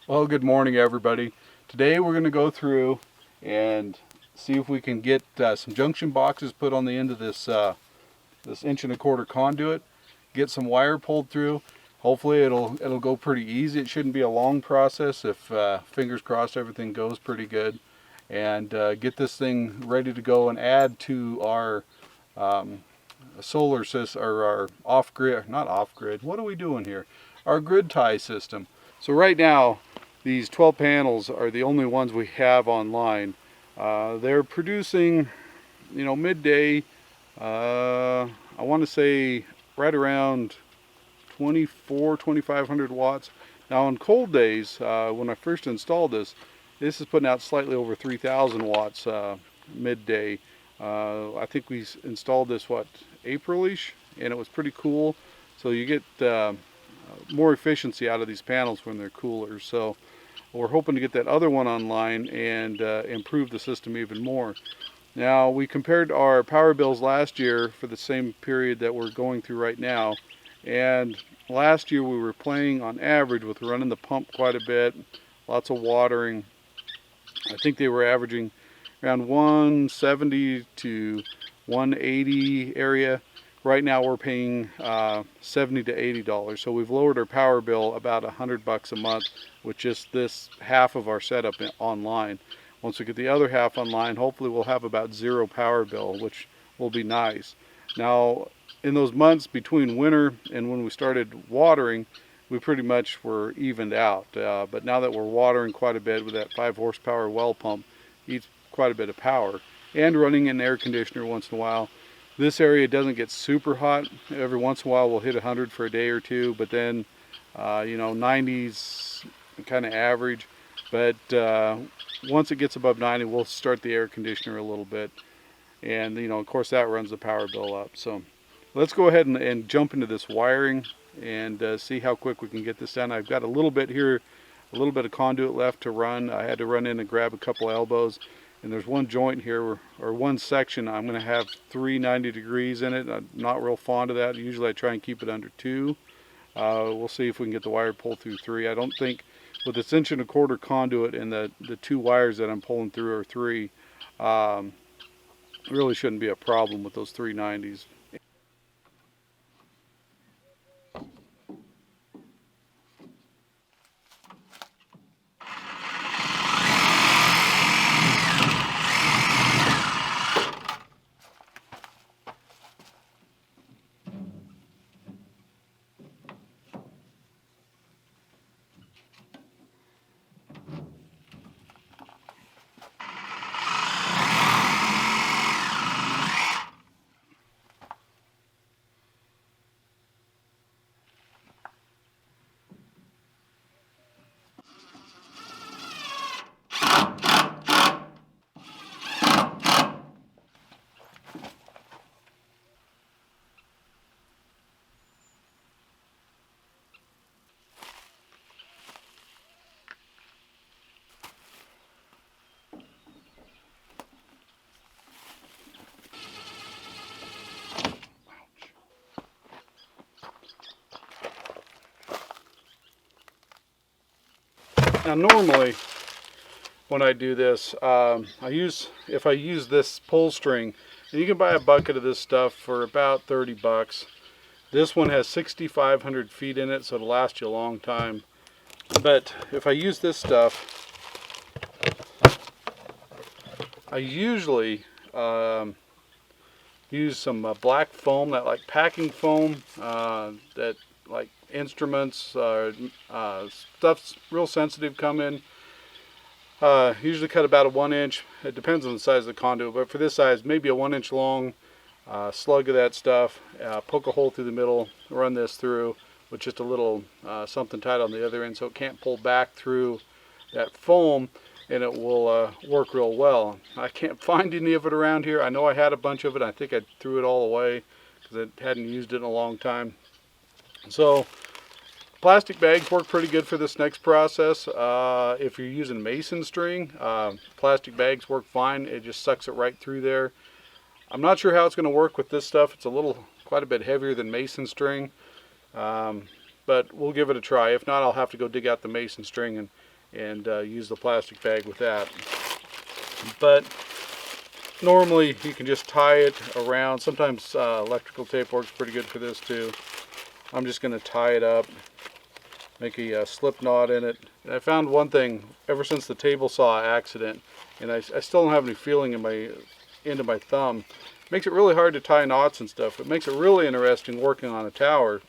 Well, good morning, everybody. Today we're going to go through and see if we can get some junction boxes put on the end of this 1.25 inch conduit. Get some wire pulled through. Hopefully, it'll go pretty easy. It shouldn't be a long process if fingers crossed everything goes pretty good. And get this thing ready to go and add to our solar system, or our off-grid, not off-grid. What are we doing here? Our grid tie system. So right now, these 12 panels are the only ones we have online. They're producing, midday, I want to say right around 2,500 watts. Now on cold days, when I first installed this is putting out slightly over 3,000 watts midday. I think we installed this, April-ish, and it was pretty cool. So you get more efficiency out of these panels when they're cooler. So we're hoping to get that other one online and improve the system even more. Now, we compared our power bills last year for the same period that we're going through right now, and last year we were playing on average with running the pump quite a bit, lots of watering. I think they were averaging around 170 to 180 area. Right now we're paying $70 to $80, so we've lowered our power bill about $100 a month with just this half of our setup online. Once we get the other half online, hopefully we'll have about zero power bill, which will be nice. Now, in those months between winter and when we started watering, we pretty much were evened out. But now that we're watering quite a bit with that 5 horsepower well pump, eats quite a bit of power, and running an air conditioner once in a while. This area doesn't get super hot. Every once in a while we'll hit 100 for a day or two, but then 90s kind of average. But once it gets above 90, we'll start the air conditioner a little bit, and of course that runs the power bill up. So let's go ahead and jump into this wiring and see how quick we can get this done. I've got a little bit here, a little bit of conduit left to run. I had to run in and grab a couple elbows. And there's one joint here, or one section, I'm going to have 390 degrees in it. I'm not real fond of that. Usually I try and keep it under 2. We'll see if we can get the wire pulled through 3. I don't think, with this 1.25 inch conduit and the 2 wires that I'm pulling through are 3, really shouldn't be a problem with those 390s. Now normally when I do this, if I use this pull string, and you can buy a bucket of this stuff for about 30 bucks. This one has 6,500 feet in it, so it'll last you a long time. But if I use this stuff, I usually use some black foam, that like packing foam, that like instruments, stuff's real sensitive come in. Usually cut about a 1 inch. It depends on the size of the conduit, but for this size, maybe a 1 inch long slug of that stuff. Poke a hole through the middle, run this through with just a little something tight on the other end so it can't pull back through that foam, and it will work real well. I can't find any of it around here. I know I had a bunch of it. I think I threw it all away because I hadn't used it in a long time. So plastic bags work pretty good for this next process. If you're using mason string, plastic bags work fine. It just sucks it right through there. I'm not sure how it's going to work with this stuff. It's quite a bit heavier than mason string, but we'll give it a try. If not, I'll have to go dig out the mason string and use the plastic bag with that. But normally you can just tie it around. Sometimes electrical tape works pretty good for this too. I'm just going to tie it up, make a slip knot in it. And I found one thing ever since the table saw accident, and I still don't have any feeling in my end of my thumb. It makes it really hard to tie knots and stuff. It makes it really interesting working on a tower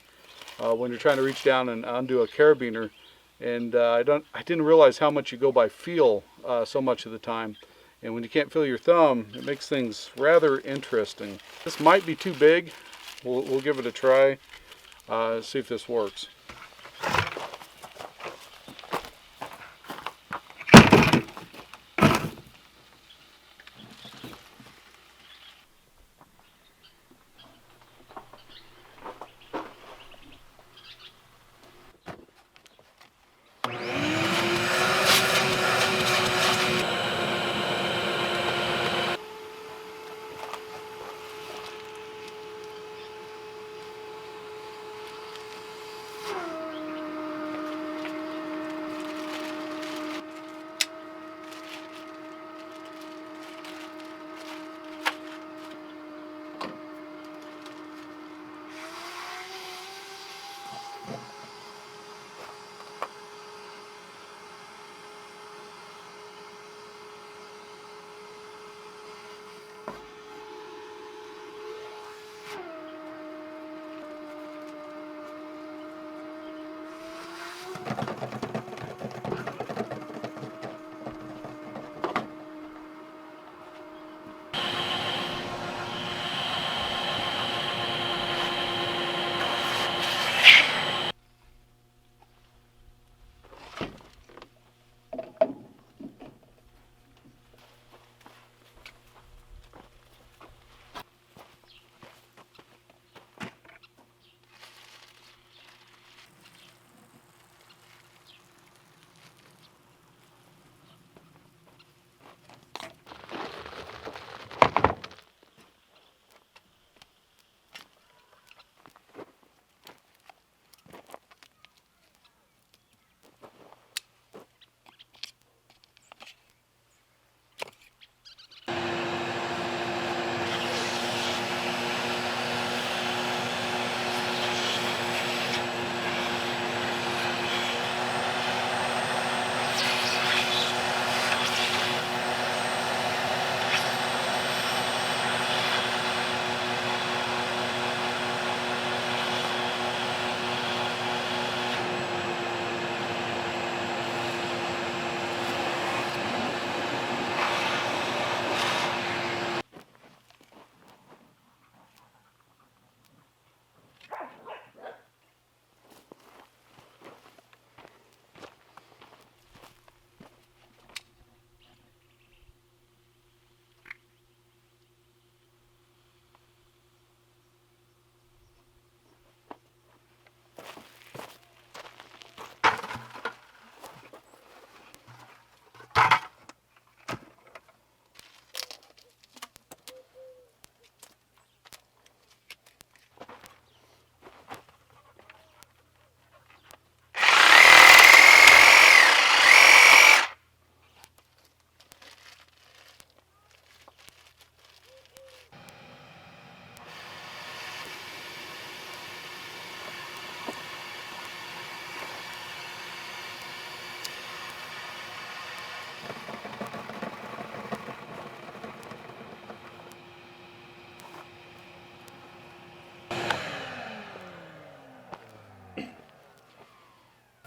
when you're trying to reach down and undo a carabiner. And I didn't realize how much you go by feel so much of the time. And when you can't feel your thumb, it makes things rather interesting. This might be too big. We'll give it a try. See if this works.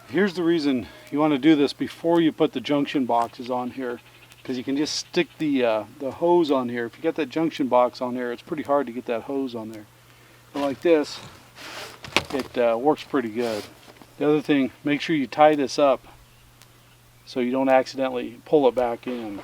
Here's the reason you want to do this before you put the junction boxes on here, because you can just stick the hose on here. If you get that junction box on there, it's pretty hard to get that hose on there. But like this, it works pretty good. The other thing, make sure you tie this up so you don't accidentally pull it back in.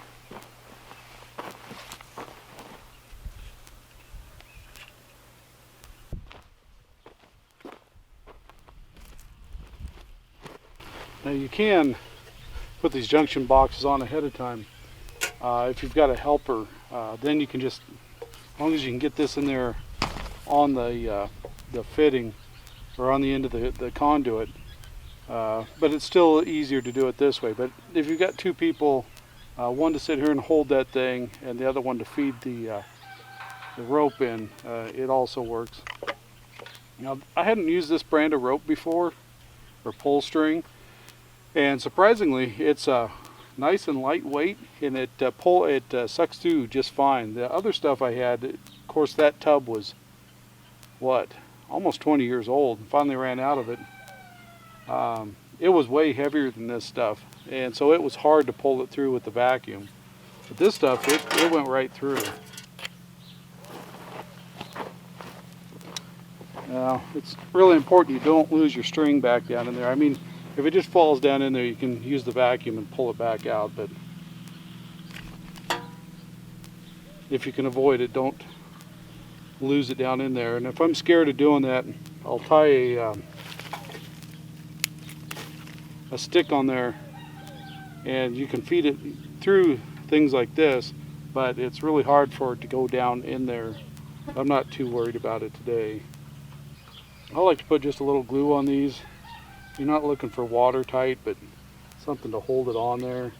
Now you can put these junction boxes on ahead of time. If you've got a helper, then you can just, as long as you can get this in there on the fitting or on the end of the conduit, But it's still easier to do it this way. But if you've got two people, one to sit here and hold that thing and the other one to feed the rope in, it also works. Now, I hadn't used this brand of rope before, or pull string, and surprisingly it's nice and lightweight, and it sucks through just fine. The other stuff I had, of course, that tub was what, almost 20 years old, and finally ran out of it. It was way heavier than this stuff, and so it was hard to pull it through with the vacuum. But this stuff, it went right through. Now, it's really important you don't lose your string back down in there. I mean, if it just falls down in there, you can use the vacuum and pull it back out, but if you can avoid it, don't lose it down in there. And if I'm scared of doing that, I'll tie a stick on there, and you can feed it through things like this, but it's really hard for it to go down in there. I'm not too worried about it today. I like to put just a little glue on these. You're not looking for watertight, but something to hold it on there.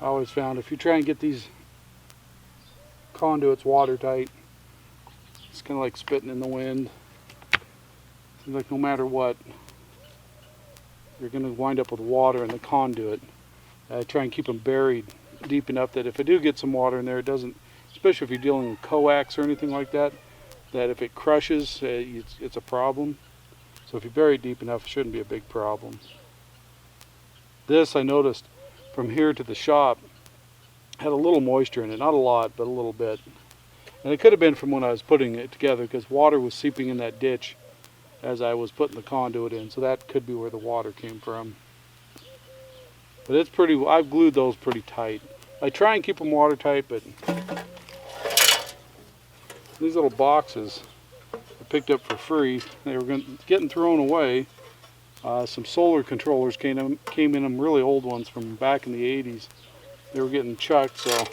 I always found if you try and get these conduits watertight, it's kind of like spitting in the wind. Seems like no matter what, you're going to wind up with water in the conduit. I try and keep them buried deep enough that if I do get some water in there, it doesn't, especially if you're dealing with coax or anything like that, that if it crushes, it's a problem. So if you bury it deep enough, it shouldn't be a big problem. This, I noticed from here to the shop, had a little moisture in it, not a lot, but a little bit. And it could have been from when I was putting it together, because water was seeping in that ditch as I was putting the conduit in, so that could be where the water came from. But it's pretty, I've glued those pretty tight. I try and keep them watertight, but these little boxes I picked up for free, they were getting thrown away. Some solar controllers came in them, really old ones from back in the 80s. They were getting chucked, so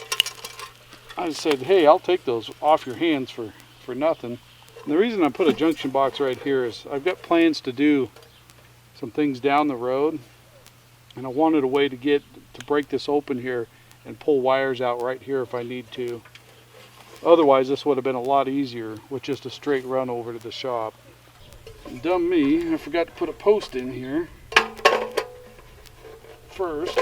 I said, hey, I'll take those off your hands for nothing. And the reason I put a junction box right here is I've got plans to do some things down the road, and I wanted a way to break this open here and pull wires out right here if I need to. Otherwise, this would have been a lot easier with just a straight run over to the shop. And dumb me, I forgot to put a post in here first.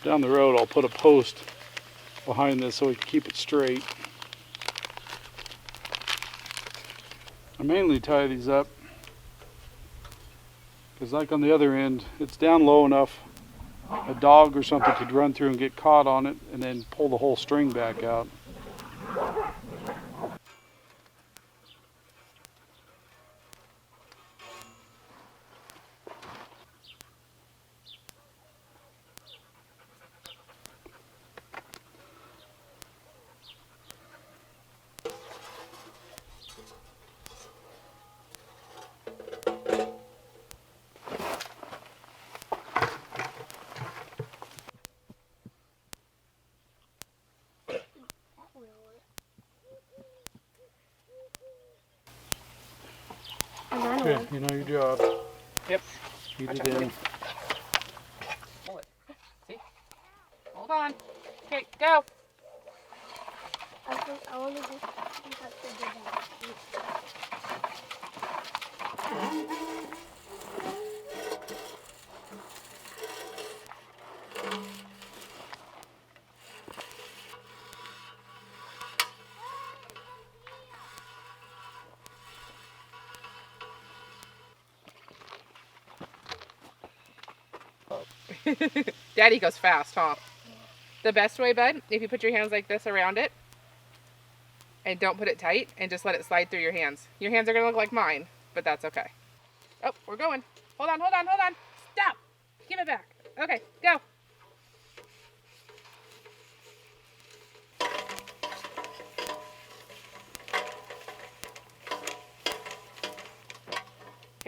Down the road, I'll put a post behind this so we can keep it straight. I mainly tie these up because, like on the other end, it's down low enough a dog or something could run through and get caught on it and then pull the whole string back out. Okay, you know your job. Yep. Feed it in. Pull it. See? Hold on. Okay, go. I want to just have to do that. Daddy goes fast, huh? The best way, bud, if you put your hands like this around it and don't put it tight and just let it slide through your hands. Your hands are going to look like mine, but that's okay. Oh, we're going. Hold on, hold on, hold on. Stop. Give it back. Okay, go.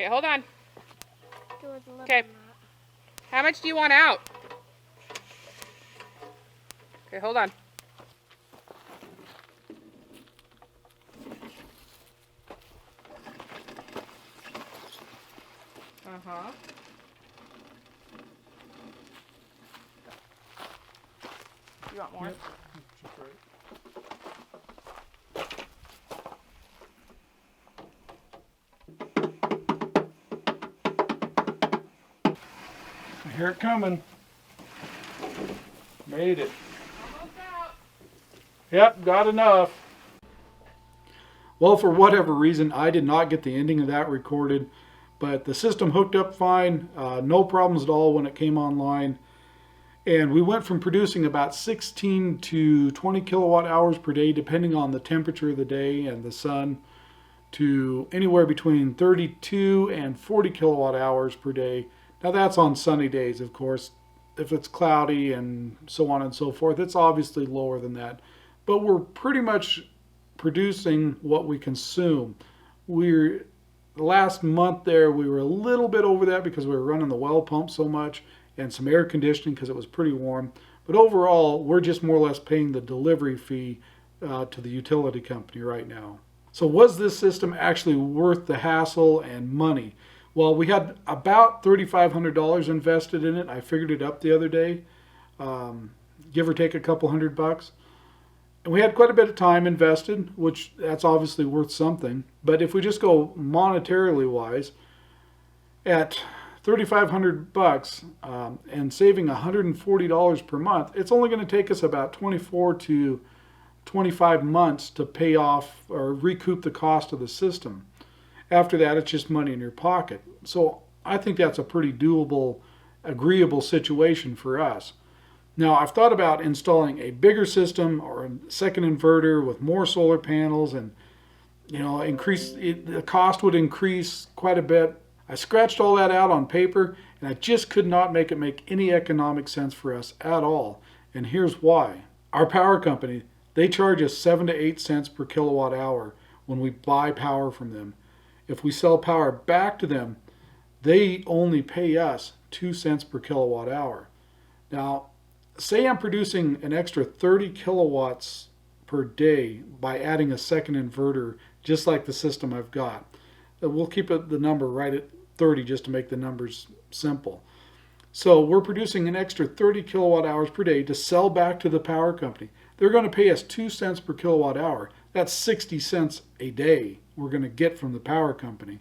Okay, hold on. Do it a little Okay. bit. How much do you want out? Okay, hold on. Uh-huh. You want more? I hear it coming. Made it. Almost out. Yep, got enough. Well, for whatever reason, I did not get the ending of that recorded, but the system hooked up fine, no problems at all when it came online. And we went from producing about 16 to 20 kilowatt hours per day, depending on the temperature of the day and the sun, to anywhere between 32 and 40 kilowatt hours per day. Now that's on sunny days, of course. If it's cloudy and so on and so forth, it's obviously lower than that. But we're pretty much producing what we consume. Last month there, we were a little bit over that because we were running the well pump so much and some air conditioning because it was pretty warm. But overall, we're just more or less paying the delivery fee to the utility company right now. So was this system actually worth the hassle and money? Well, we had about $3,500 invested in it. I figured it up the other day, give or take a couple $100. And we had quite a bit of time invested, which that's obviously worth something. But if we just go monetarily wise, at $3,500 and saving $140 per month, it's only going to take us about 24 to 25 months to pay off or recoup the cost of the system. After that, it's just money in your pocket. So I think that's a pretty doable, agreeable situation for us. Now, I've thought about installing a bigger system or a second inverter with more solar panels, and the cost would increase quite a bit. I scratched all that out on paper, and I just could not make it make any economic sense for us at all. And here's why. Our power company, they charge us 7 to 8 cents per kilowatt hour when we buy power from them. If we sell power back to them, they only pay us 2 cents per kilowatt hour. Now, say I'm producing an extra 30 kilowatts per day by adding a second inverter, just like the system I've got. We'll keep the number right at 30 just to make the numbers simple. So we're producing an extra 30 kilowatt hours per day to sell back to the power company. They're going to pay us 2 cents per kilowatt hour. That's 60 cents a day we're going to get from the power company.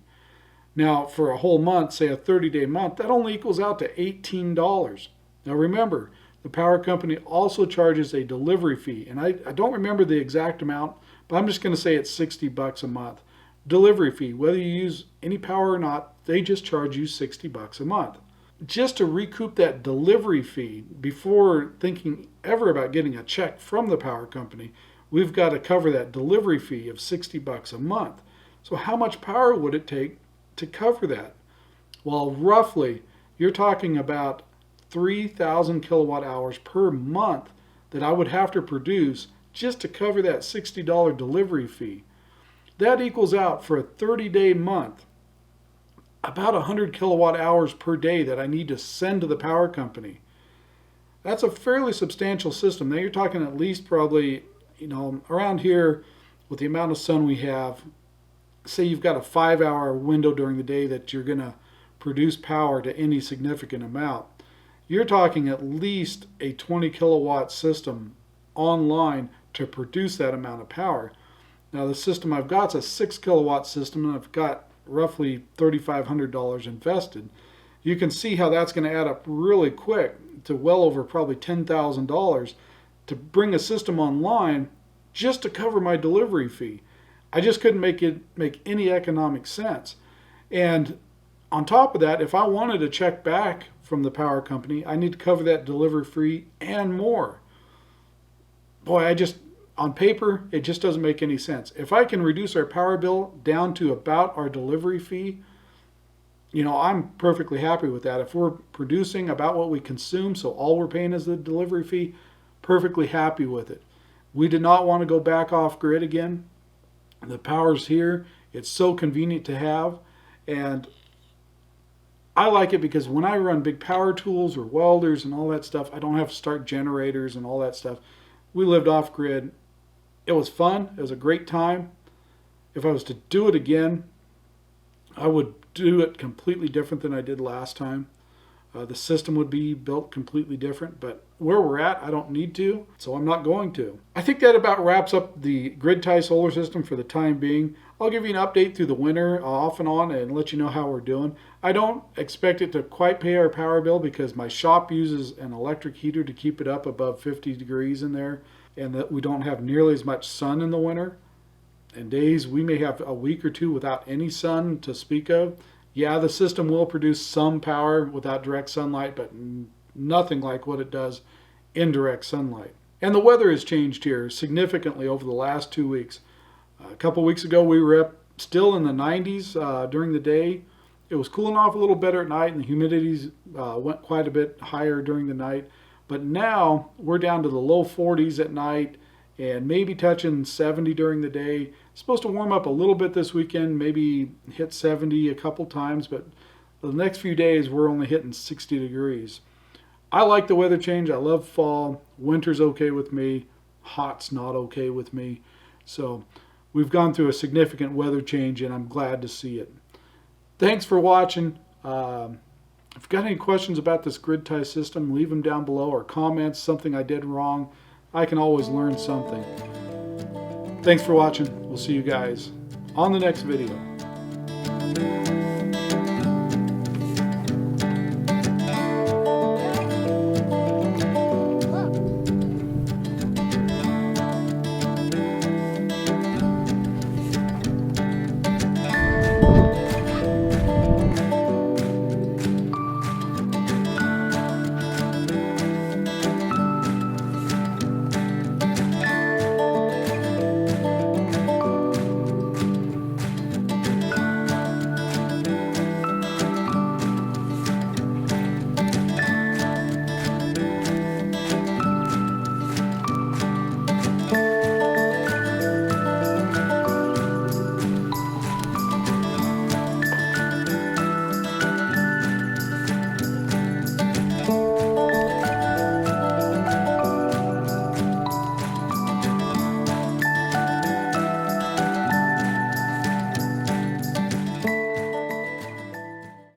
Now, for a whole month, say a 30-day month, that only equals out to $18. Now remember, the power company also charges a delivery fee, and I don't remember the exact amount, but I'm just going to say it's $60 a month. Delivery fee, whether you use any power or not, they just charge you $60 a month. Just to recoup that delivery fee, before thinking ever about getting a check from the power company, we've got to cover that delivery fee of $60 a month. So how much power would it take to cover that? Well, roughly, you're talking about 3,000 kilowatt hours per month that I would have to produce just to cover that $60 delivery fee. That equals out for a 30-day month about 100 kilowatt hours per day that I need to send to the power company. That's a fairly substantial system. Now you're talking at least probably, around here with the amount of sun we have, say you've got a 5-hour window during the day that you're going to produce power to any significant amount. You're talking at least a 20 kilowatt system online to produce that amount of power. Now the system I've got is a 6 kilowatt system, and I've got roughly $3,500 invested. You can see how that's going to add up really quick to well over probably $10,000 to bring a system online just to cover my delivery fee. I just couldn't make any economic sense. And on top of that, if I wanted a check back from the power company, I need to cover that delivery fee and more. Boy, on paper, it just doesn't make any sense. If I can reduce our power bill down to about our delivery fee, I'm perfectly happy with that. If we're producing about what we consume, so all we're paying is the delivery fee, perfectly happy with it. We did not want to go back off grid again. The power's here. It's so convenient to have. And I like it because when I run big power tools or welders and all that stuff, I don't have to start generators and all that stuff. We lived off grid. It was fun. It was a great time. If I was to do it again, I would do it completely different than I did last time. The system would be built completely different, but where we're at, I don't need to, so I'm not going to. I think that about wraps up the grid tie solar system for the time being. I'll give you an update through the winter off and on and let you know how we're doing. I don't expect it to quite pay our power bill because my shop uses an electric heater to keep it up above 50 degrees in there, and that we don't have nearly as much sun in the winter. And days we may have a week or two without any sun to speak of. Yeah, the system will produce some power without direct sunlight, but nothing like what it does in direct sunlight. And the weather has changed here significantly over the last 2 weeks. A couple weeks ago, we were up still in the 90s during the day. It was cooling off a little better at night, and the humidities went quite a bit higher during the night. But now we're down to the low 40s at night and maybe touching 70 during the day. It's supposed to warm up a little bit this weekend, maybe hit 70 a couple times, but the next few days we're only hitting 60 degrees. I like the weather change. I love fall. Winter's okay with me. Hot's not okay with me. So we've gone through a significant weather change, and I'm glad to see it. Thanks for watching. If you've got any questions about this grid tie system, leave them down below, or comments, something I did wrong. I can always learn something. Thanks for watching. We'll see you guys on the next video.